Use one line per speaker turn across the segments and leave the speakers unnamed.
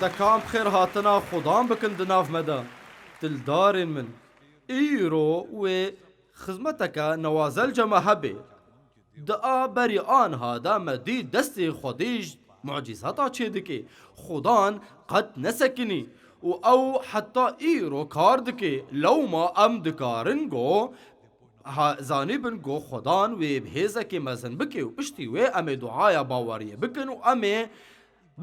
دكام بخير هاتنا خدام بكن دناف مدى تلدار من ايرو و خزمتك نوازل جمع هبي دعا بری آن هادا مدی دستی خودیج معجزاتا چه دکی خدان قد نسکنی و او حتی ایرو کار دکی لو ما ام دکارن گو زانی بن گو خدان و بهیزه که مزن بکی و پشتی و ام دعایا باوریه بکن و ام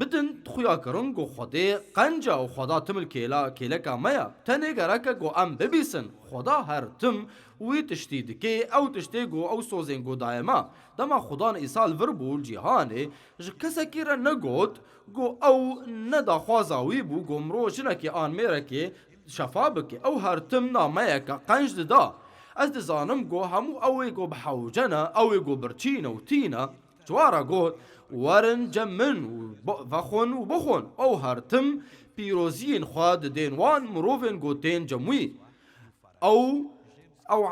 بدن خویا کرن گو خدا قنجا و خدا تمل کیلا کا میا تنه گرکه گو ام ببیسن خدا هر تم وی تشتی دکی او تشتی گو او سوزن گو دایما دما خدا ایسال وربول جهانه ج کسا کیرا نگوت گو او ندا خوازاوی بو گو مرو جنکی آن میرکی شفا بکی او هر تم نامیا کا قنج دا از دزانم گو همو اوی گو بحوجنا اوی گو برچینا و تینا جوارا گوت ورن جمن وخون و بخون او هر تم پیروزین خواد دینوان مروفن گوتین جموی او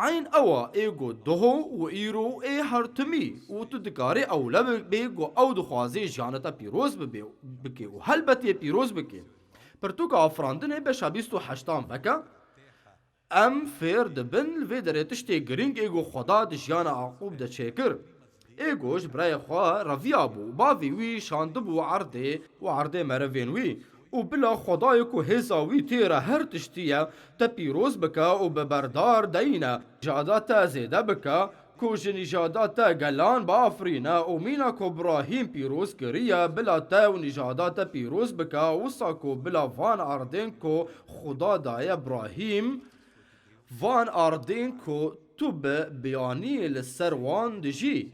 عین اوا ایگو دهو و ایرو ای هر تمی و تو دکاری او لب بیگو او دخوازی جانتا پیروز بکی و هلبتی پیروز بکی پرتو که افراندنه به شابیستو حشتان بکا ام فیر دبن الوی داره تشتی گرینگ ایگو خدا دجیان عقوب ده چیکر ایگوش برای خواه رویا بو باوی وی شاندبو عرده مروین وی و بلا خدای کو هزاوی تیرا هر تشتیه تا پیروز بکا و ببردار دینا جاداتا زیده بکا کو جنجاداتا گلان بافرینا و مینا کو براهیم پیروز کریه بلا تا و نجاداتا پیروز بکا وصا کو بلا وان عردین کو خدا دای براهیم وان عردین کو تو بیانی لسروان دجی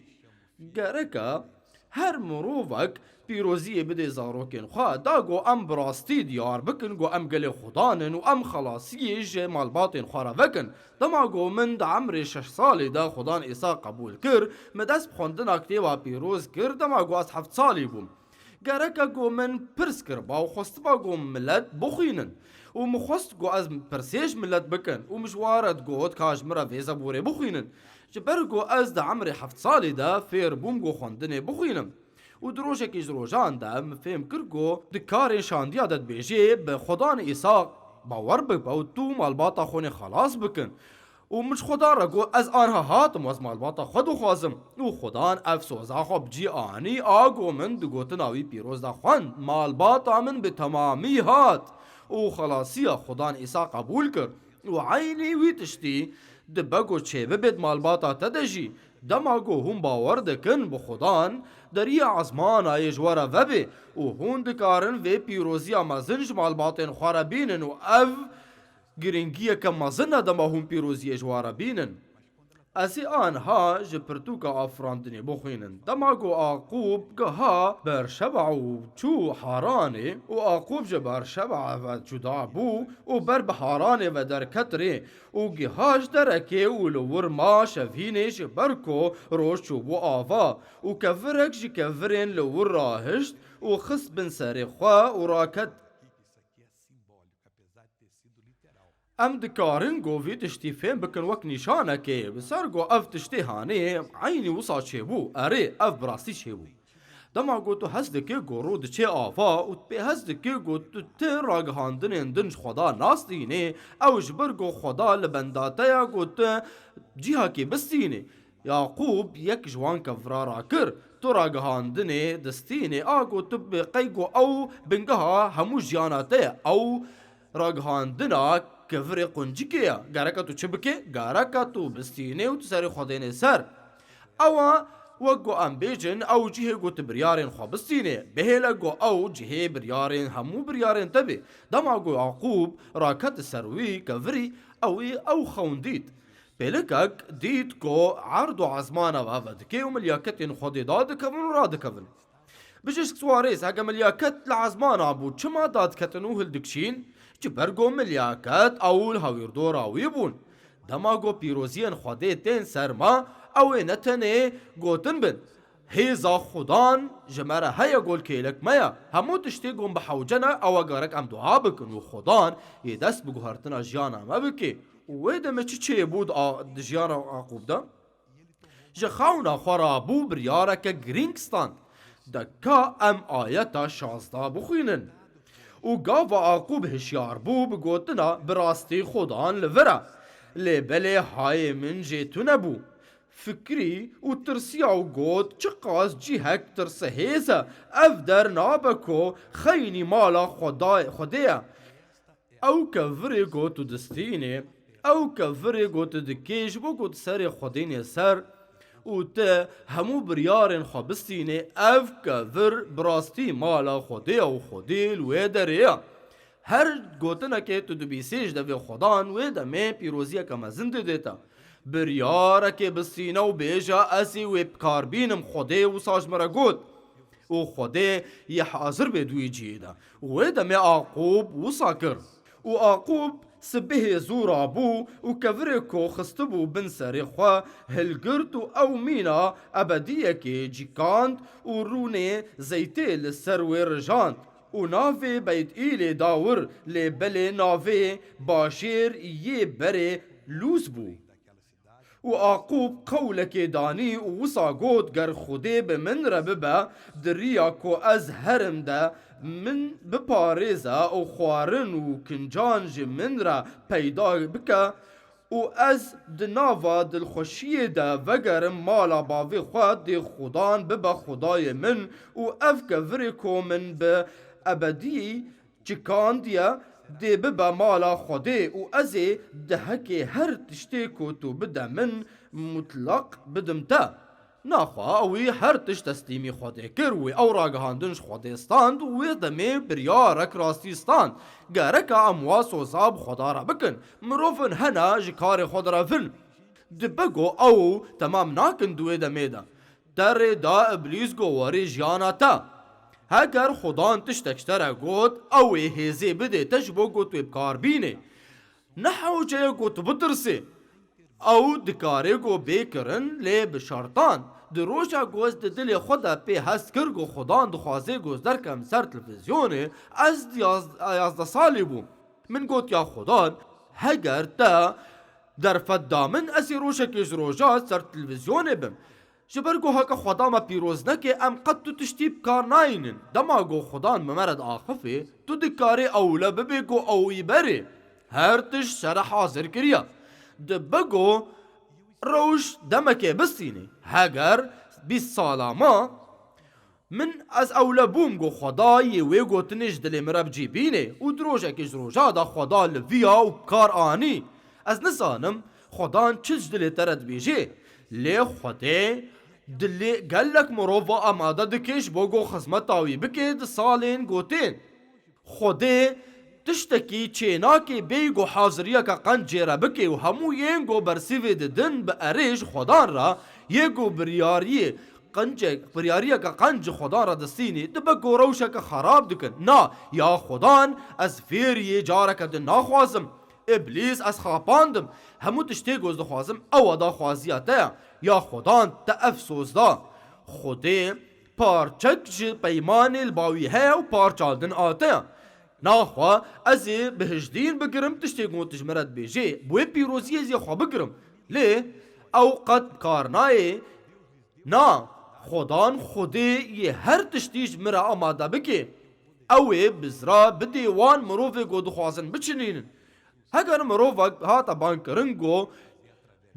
گرکا هر مروفک پیروزی بده زاروکن خواه دا گو ام براستی دیار بکن گو ام گل خدانن و ام خلاصی جه مالباتن خواه وکن دما گو من دا عمر 6 سالی دا خدان ایسا قبول کر مدست بخوندن اکتیوا پیروز کر دما گو از 7 سالی بوم گرکا گو من پرس کر با و خواست با گو ملت بخوینن و مخواست گو از پرسیش ملت بکن و مشوارت گوت کاش مرا ویزا بوره بخوینن جبرگو از دا عمر 7 سالی دا فیر بوم گو خوندنه بخوینم و دروجه که جروجان دا مفهم کرگو دکار شاندیا داد بیجه به خدان ایسا باور بکن و تو مالباتا خونه خلاص بکن و مش خدا را گو از آنها هاتم و از مالباتا خودو خوازم و خدان افسوزا خوب جی آنی آگو من دگو تناوی پیروز دا خوان مالباتا من به تمامی هات و خلاصی خدان ایسا قبول کر و عینی وی تشتی دبگو چه ببید مالباتا تدجی دماغو هم باور دکن بخدان دری عزمان ایجوارا وبی و هون دکارن و پیروزی مزنج مالباتن خوارا بینن و او گرنگی که مزن دما هم پیروزی ایجوارا بینن ازی آنها جپرتوکا آفراندنی بخوینن دماغو آقوب گها بر شبع و چو حارانه و آقوب جبر شبع و جدا بو و بر بحارانه و در کتره و گهاش درکه و لور ما شفینه جبرکو روش چو بو آوا و کفرک جکفرین لور راهشت و خس بن سر خواه و راکت ام دکارن گووی تشتی فهم بکن وک نشانه که بسر گو اف تشتی هانه عینی وصا چه بو اره اف براستی چه بو دما گو تو هست که گو رود چه آفا و به هست که گو تو تن راگهاندن اندنج خدا ناستینه او جبر گو خدا لبنداته یا گو تو جیها که بستینه یعقوب یک جوان کفرارا کر تو راگهاندن دستینه آگو تو بقی گو او بنگها همو جیاناته او راگهاندنا کفر قنجکیا گارکا تو چبکه گارکا تو بستینه و تو سر خودین سر اوا وگو ام بیجن او جهه گو تبریارین خواه بستینه بهیلا گو او جهه بریارین همو بریارین تبی دما گو یعقوب راکت سروی کفری او خوندید بلکک دید کو عرض و عزمانا و افدکه و ملیاکتین خودی داد کون و راد کون بجشک سواريس هاگا ملیاکت لعزمانا بود چما داد کتنو هلدکشین جبرگو ملیاکت اول هاویردو راوی بون دما گو پیروزین خوده تین سرما او نتنه گوتن بن هیزا خدان جمره هیا گول کیلک میا همو تشتی گون بحوجنا او گارک ام دعا بکن و خدان یه دست بگو هرتنا جیانا ما بکی و دمه چه بود جیانا عقوب دا جخاونا خورابو بریارک گرینگستان دکا ام آیتا 16 بخوینن و گاو عاقوب هشیار بو بگوتنا براستی خودان لورا لبله های من جیتو نبو فکری و ترسیا و گوت چه قاس جیهک ترسه هیزه اف در نابکو خینی مالا خدایا او که وری گوتو دستینه او که وری گوتو دکیش بو گوت سر خودین سر و ته همو بریارن خبستینه اف که ور براستی مالا خدایا و خدیل و دریا هر گوتنه که تو دبیسیش دوی خدان و دمه پیروزیه که مزنده دیتا بریاره که بسینه و بیجا اسی و بکار بینم خوده و ساج مرا گوت و خوده یه حاضر بدوی جیده و دمه عاقوب و ساکر و عاقوب سبه زورا بو و کورکو خستبو بن سری خواه هلگرتو او مینا ابدیه که جیکاند و رونه زیته لسر و رجاند و ناوی بیت ایل داور لبل ناوی باشیر یه بره لوز بو و عاقوب قولك داني ووصا قوت گر خودي بمن رببا دريا كو از هرم دا من بپاريزا او خوارن و کنجانج من را پیدا بکا و از دناوا دلخوشی دا وگرم مالا باوی خواد دی خودان ببا خدای من و افک ورکو من به ابدی چکان دیا دی ببا مالا خوده و ازی دهکی هر تشتی کو تو بده من مطلق بدم تا ناخوا اوی هر تش تسلیمی خوده کروی او راگهاندنش خوده ستاند و دمی بریارک راستی ستاند گرک امواس و زاب خدا را بکن مروفن هنا جکار خود را فن دبگو او تمام ناکن دوی دمی دا در دا ابلیس گواری جیانا تا هگر خدان تشتکشتره گوت اوی هیزی بده تشبو گوت و بکار بینه نحو جه گوت بترسه او دکاره گو بیکرن لی بشارتان دروشا گوز دل خدا پی هست کر گو خدان دخوازه گوز در کم سر تلویزیونه از 11 سالی بو من گوت یا خدان هگر تا در فدامن اسی روشا کش روشا سر تلویزیونه بم جبرگو هکا خدا ما پیروز نکه ام قد تو تشتیب کار ناینن دما گو خدان ممرد آخفه تو دکاره اولا ببگو اوی بره هر تش سر حاضر کریا دبگو روش دمکه بستینه هگر 20 سالا ما من از اولا بوم گو خدای وی گوتنش دل مرب جیبینه و دروجه کش روژا دا خدا لویا و کار آنی از نسانم خدان چیز دل ترد بیجه لی خوده دلی گلک مروفا اماده دکش بگو خزمتاوی بکه د سالین گوتین خوده تشتکی چیناکی بیگو حاضریه که قنجیره بکه و همو ینگو برسیوی دن به اریش خدان را یگو بریاریه بریاریه که قنج خدان را دستینی دبگو روشه که خراب دکن نا یا خدان از فیریه جاره که دن ناخوازم ابلیس از خاپاندم همو تشتی گوز دخوازم او دا خوازیاته یا خدان تا افسوس دا خوده پارچک پیمان الباویه و پارچالدن آته ناخوا ازی بهجدین بگرم تشتی گون تجمرد بیجی بوی پیروزی ازی خوا بگرم لی او قد کارنای نا خدان خوده یه هر تشتیج مرا آماده بکی اوی بزرا بدیوان مروفه گو دخوازن بچنین هگر مروفه هاتا بانکرنگو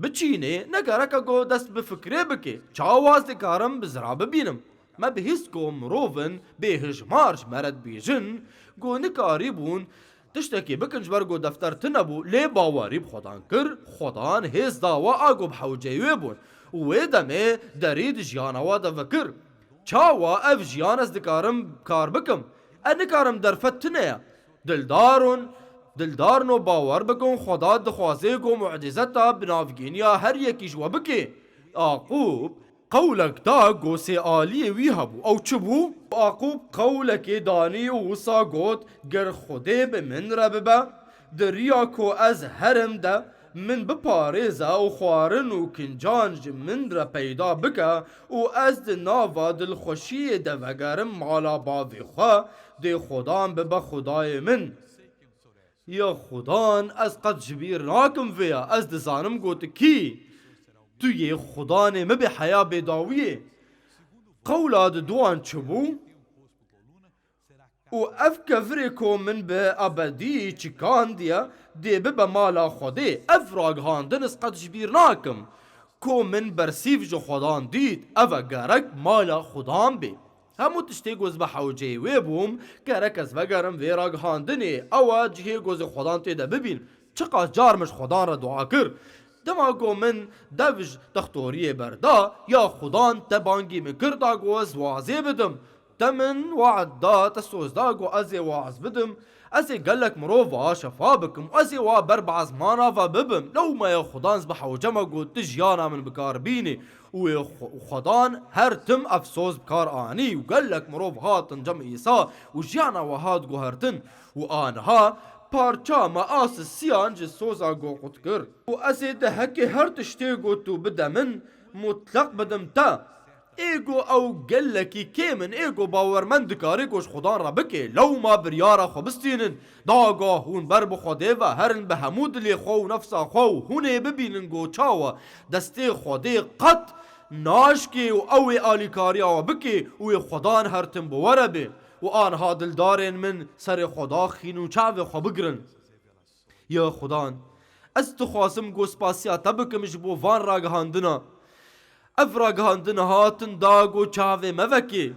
بچینه نگرکا گو دست بفکره بکی چاواز دکارم بزرا ببینم ما بهیست گو مروفن به هجمارش مرد بیجن گو نکاری بون تشتکی بکنج برگو دفتر تنبو لی باواری بخودان کر خودان هیز داوا آگو بحوجیوی بون و دمه درید جیانوا دا وکر چاوا اف جیان از دکارم کار بکم نکارم در فتنه دلدارن و باور بکن خدا دخوازه گو معجزتا بنافگینیا هر یکیش و بکی عاقوب قولك دا گو سیالی وی هبو او چبو عاقوب قولك دانی و وصا گوت گر خوده به من رببا دریا کو از هرم دا من بپاريزا و خوارن و کنجانج من را پیدا بکا و از ناوا دل خوشی دا وگرم مالا باوی خواه دی خدان ببا خدای من یا خدان از قد جبیر ناکم ویا از دزانم گوت کی تو یه خدانه مبی حیا بیداویه قولاد دوان چبو و اف کفریکو من به ابدی چکان دیا دی به مالا خودی اف راگهاندن اسقط جبیر ناکم کو من برسیف جو خودان دید اف گرک مالا خودان بی همو تشتی گوز به حوجه وی بوم گرک از وگرم وی راگهاندنی او جهی گوز خودان تیده ببین چقا جارمش خودان را دعا کر دماغو من دوج دختوری بردا یا خودان تبانگی مکردا گوز وازی بدم تمن وعد دا تسوز داغو ازي واعز بدم ازي قالك مروفا شفا بكم ازي وبربع زمانا فببم لو ما يا خدان زبح وجمع قد تجيانا من بكار بيني وخدان هر تم افسوس بكار اني وقالك مروف هاتن جمع ايسا وجيانا وهاد قو هرتن وانها پارچا ما آس سیان جه سوزا گو قد کر و ازي ده هكي هر تشتي گو تو بدمن مطلق بدم تا ایگو او گلکی کیمن ایگو باورمند کاری گوش خدان را بکی لو ما بریارا خبستینن داگا هون بر بخوده و هرن به همود لی خو نفسا خو هونه ببینن گو چاوا دستی خوده قط ناشکی و اوی آلیکاری آوا بکی و خدان هرتن بوره بی و آنها دلدارین من سر خدا خینو چاوی خو بگرن یا خدان از تو خواستم گو سپاسیا تبکمش بو وان را گهاندنا افراگهاندن هاتن داغو چاوه موکی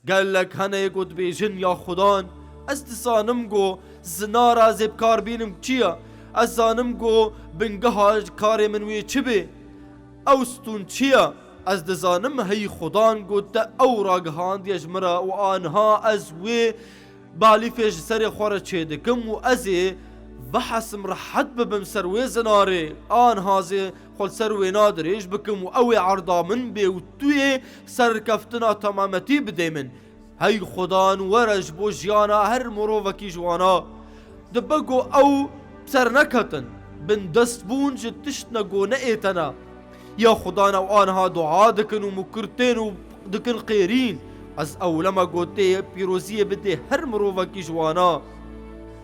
گلک هنه گود بیجن یا خدان از تسانم گو زنارا زبکار بینم چیا از زانم گو بنگه کار منوی چی بی اوستون چیا از دزانم هی خدان گو تا او راگهاند یجمرا و آنها از وی بالی فیش سر خورا چه دکم و ازی بحسم رحت ببم سروي زناري هازي خل سروي نادريش بكم وقوي عرضا من بي وتوي سر كفتنا تمامتي بدي من هاي خدان ورج بو جيانا هر مروفكي جوانا دبقو او بسر نكتن بن دست بون جد تشتنا قو نئتنا يا خدانا وانها دعا دكن ومكرتين ودكن قيرين از اولما قوتي بيروزية بدي هر مروفكي جوانا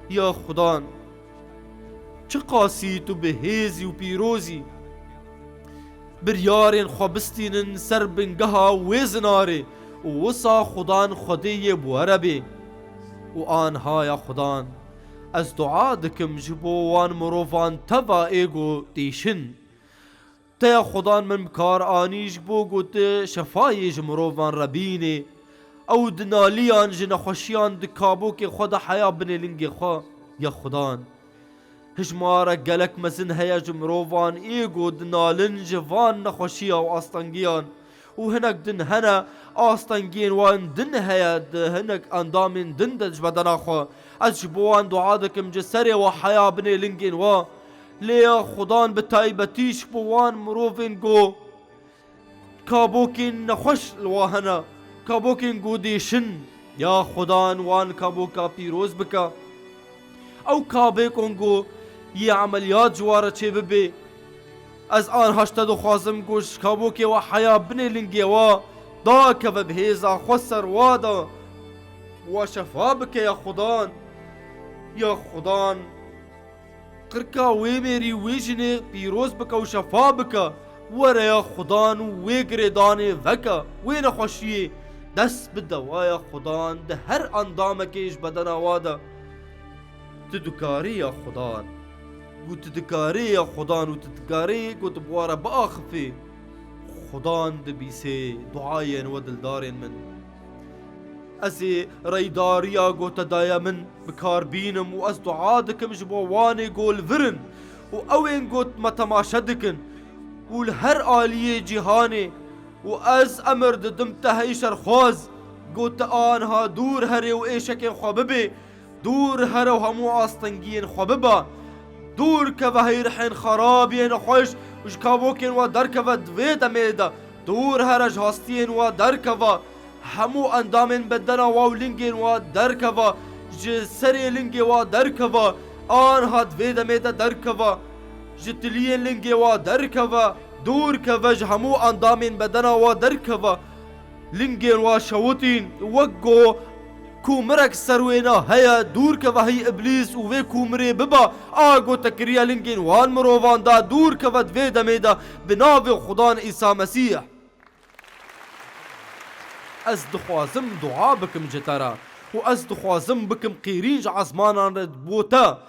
يا خدان چه قاسی تو بهیزی و پیروزی بریارین خوابستینن سر بنگها وزناره و وسا خدان خدی بواره بی و آنها یا خدان از دعا دکم جبو وان مروفان توا ایگو تیشن تا خدان من بکار آنیش بو گوت شفایش مروفان ربینه او دنالیان جنخوشیان دکابو که خود حیا بنی لنگ خوا یا خدان هجمارا گلک مزن هیا جمروفان ایگو دنالن جوان نخوشیا و آستانگیان و هنک دن هنا آستانگین وان دن هیا هنک اندامین دن دج بدنا خو از جبوان دعا دکم جسری و حیا بنی لنگین و لیا خدان بتایبتیش بوان مروفین گو کابوکین نخوش الواهنا کابوکین گو دیشن یا خدان وان کابوکا پیروز بکا او کابوکین گو یه عملیات جواره چه ببی از آن هشتاد خوازم گوش کابوکی و حیا بنی لنگی و دا که و بهیزا خسر وادا و شفا بکه یا خدان قرکا وی میری وی جنی پیروز بکه و شفا بکه وره یا خدان وی گریدانی وکه وی نخوشیه دست بده و یا خدان ده هر اندامکیش بدن وادا تدکاری یا خدان قلت دكاري يا خدان وتدكاري قلت بوارا بأخفي خدان دبيسي دعاين ودل دارين من أزي ريداريا قلت دايا من بكار بينم وأز دعا دكم جبواني قول فرن وأوين قلت ما تماشدكن والهر آلية جهاني وأز أمر دمت هيشر خوز قلت آنها دور هري وإيشكين خببي دور هري وهمو آستنگين خببا دور که و هیرحین خرابین خوش وش کابوکین و در که و دوید میده دور هرج هستین و در که و همو اندامین بدنا و لنگین و در که و جسری لنگی و در که و آنها دوید میده در که و جتلین لنگی و در که و دور که و همو اندامین بدنا و در که و لنگین و شوتین وگو کومرک سروینا هیا دور که وحی ابلیس و وی کومری ببا آگو تکریا لنگین وان مروفان دا دور که ود وی دمیدا بناو خدان عیسی مسیح از دخوازم دعا بکم جترا و از دخوازم بکم قیرینج عزمانان بوتا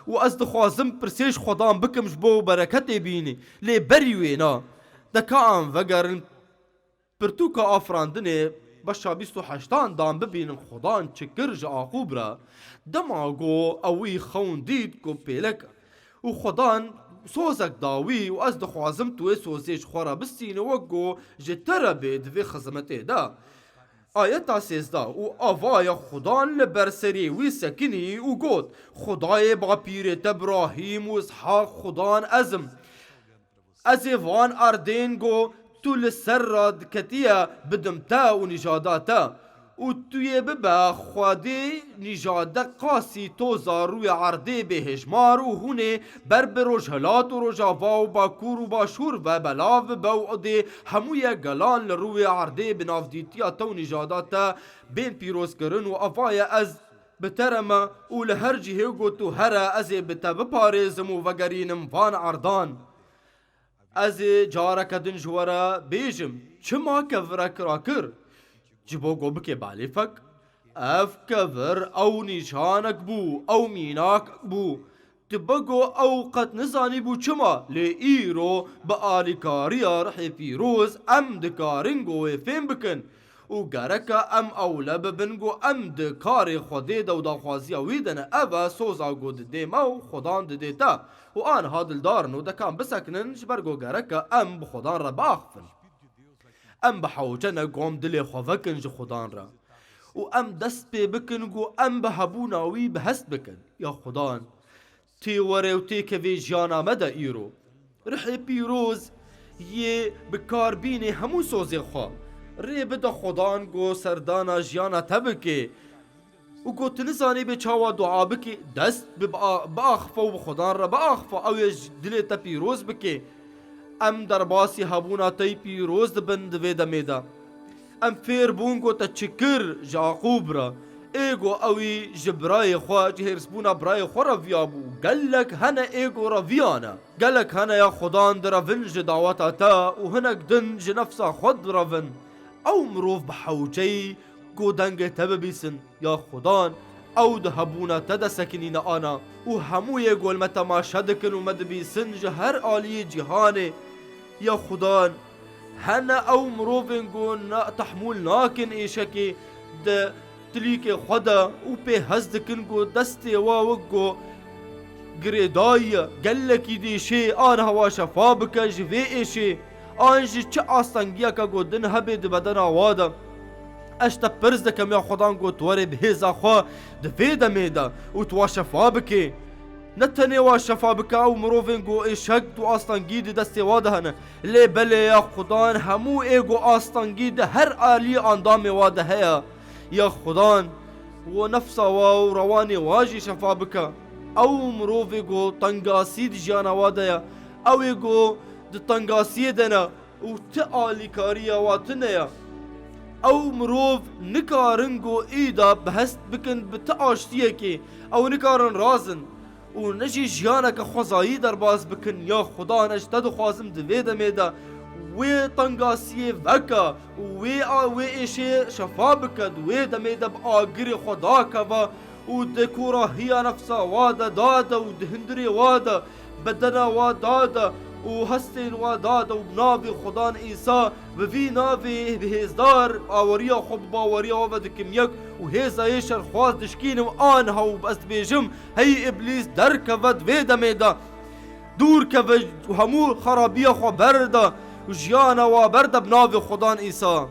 و از دخوازم پرسیش خودان بکم جبو برکت بینی لی بریوینا دکان وگرن پرتوکا آفراندنه بشا 28 دان ببینن خودان چکر جاقوب را دماغو اوی خون دید کو پیلک و خودان سوزک داوی و از دخوازم توی سوزیش خورا بستین وگو جتر بید وی خزمته دا آیتا 13 و آوای خدان لبرسری وی سکنی و گود خدای با پیرت ابراهیم و اسحاق خدان از وان اردین گو تو لسر راد کتیا بدمتا و نجاداتا و توی ببا خوادی نجاده قاسی توزا روی عرده به هجمار و هونه بر روجهلات و روجاوا و باکور و باشور و بلاو باوعده هموی گلان لروی عرده بناف دیتیا تو نجاداتا بین پیروز کرن و افای از بترما و لهر جهه گوتو هره از بتا بپارزم و وگرینم وان عردان از جارک دنجورا بیجم چما کفرک را کر جبو گو بکی بالی فک اف کفر او نیشانک بو او میناک بو تبگو او قد نزانی بو چما لی ایرو با آلیکاریا رحی پیروز ام دکارنگو فیم بکن و گرکا ام اولا ببنگو ام دکار خودی دو داخوازی ویدن اوه سوزا گو دده مو خودان دده تا و آن هادل دارنو دکان بسکنن جبرگو گرکا ام بخودان را باخفن ام بحوجنا قوم دلي خوفكن جو خدان را و ام دست بي بكن جو ام بهبوناوي بهست بكن يا خدان تي وري و تي كفي جانا مدى ايرو رحي بيروز يه بكار بيني همو سوزي خوا ري بدا خدان جو سردانا جانا تبكي و گو تنزانی به چاوا دعا بکی دست باخفا و خدان را باخفا او یج دلی تا پیروز بکی ام در باسی هبونا تی پیروز بند وید میدا ام فیر بونگو تا چکر جاقوب را ایگو اوی جبرای خواه جهرس بونا برای خور رویابو گلک هنه ایگو رویانا گلک هنه یا خدان در روین جداوتا تا و هنک دن جنفسا خود روین او مروف بحوجی گو دنگ تب بیسن یا خدان او ده هبونا تدا سکنین آنا و هموی گل متماشا دکن و مد بیسن جهر آلی جهانه یا خدان هنه او مروفن گو تحمول ناکن ایشکی ده تلیک خدا و پی هز دکن گو دستی واوگو گریدای گلکی دیشه آن هوا شفا بکن جوی ایشه آنجی چه آستنگیا که گو دن هبه ده بدن آوادا اشتا پرز دکم یا خدان گو توری بهیزا خواه دفید میدا و تو شفا بکی نتنی و شفا بکا و مروفین گو ایشک تو آستانگی ده دستی واده هنه لی بله یا خدان همو ایگو آستانگی ده هر آلی اندام واده هیا یا خدان و نفسا و روانی واجی شفا بکا او مروفی گو تنگاسی دی جانا واده یا او ایگو ده تنگاسی دنا و تی آلی کاریا واتنه یا او مروف نکارنگو ایدا بهست بکن بتا آشتیه که او نکارن رازن و نجی جیانا که خوزایی در باز بکن یا خدا نجتد خوازم دویده میده وی تنگاسیه وکا وی ایشه شفا بکد وی دمیده با آگری خدا که و دکورا هیا نفسا وادا دادا و دهندری وادا بدنا وادا و هستین و دادا و بنابی خدان ایسا و وی نابی بهزدار آوریا خوب باوریا و دکم یک و هیزا ایشر خواست دشکین و آنها و بست بیجم هی ابلیس در کود ویدا میدا دور کود و همو خرابیا خوا بردا و جیانا و بردا بنابی خدان ایسا